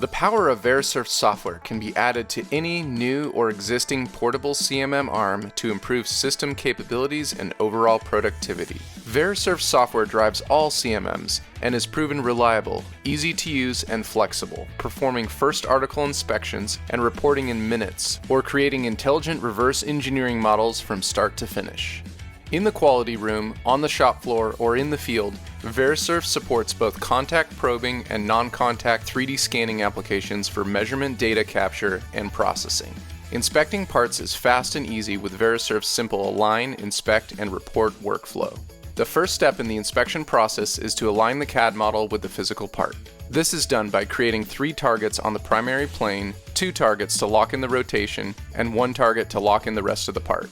The power of Verisurf software can be added to any new or existing portable CMM arm to improve system capabilities and overall productivity. Verisurf software drives all CMMs and is proven reliable, easy to use, and flexible, performing first article inspections and reporting in minutes, or creating intelligent reverse engineering models from start to finish. In the quality room, on the shop floor, or in the field, Verisurf supports both contact probing and non-contact 3D scanning applications for measurement data capture and processing. Inspecting parts is fast and easy with Verisurf's simple align, inspect, and report workflow. The first step in the inspection process is to align the CAD model with the physical part. This is done by creating 3 targets on the primary plane, 2 targets to lock in the rotation, and 1 target to lock in the rest of the part.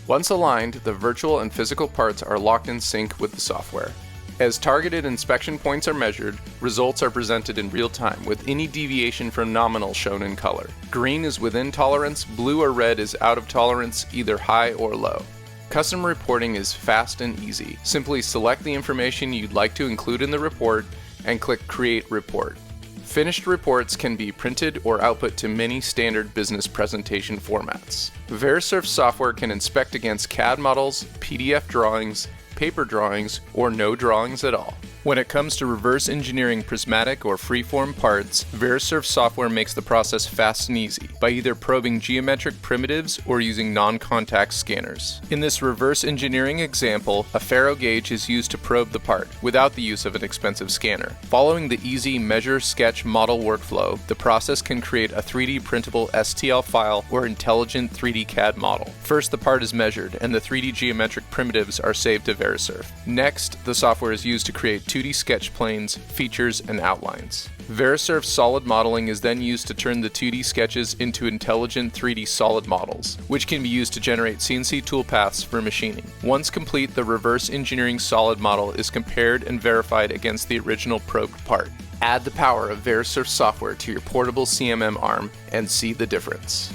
Once aligned, the virtual and physical parts are locked in sync with the software. As targeted inspection points are measured, results are presented in real time with any deviation from nominal shown in color. Green is within tolerance, blue or red is out of tolerance, either high or low. Custom reporting is fast and easy. Simply select the information you'd like to include in the report and click Create Report. Finished reports can be printed or output to many standard business presentation formats. Verisurf software can inspect against CAD models, PDF drawings, paper drawings, or no drawings at all. When it comes to reverse engineering prismatic or freeform parts, Verisurf software makes the process fast and easy by either probing geometric primitives or using non-contact scanners. In this reverse engineering example, a ferro gauge is used to probe the part without the use of an expensive scanner. Following the easy measure, sketch, model workflow, the process can create a 3D printable STL file or intelligent 3D CAD model. First, the part is measured and the 3D geometric primitives are saved to Verisurf. Next, the software is used to create 2D sketch planes, features, and outlines. Verisurf solid modeling is then used to turn the 2D sketches into intelligent 3D solid models, which can be used to generate CNC toolpaths for machining. Once complete, the reverse engineering solid model is compared and verified against the original probed part. Add the power of Verisurf software to your portable CMM arm and see the difference.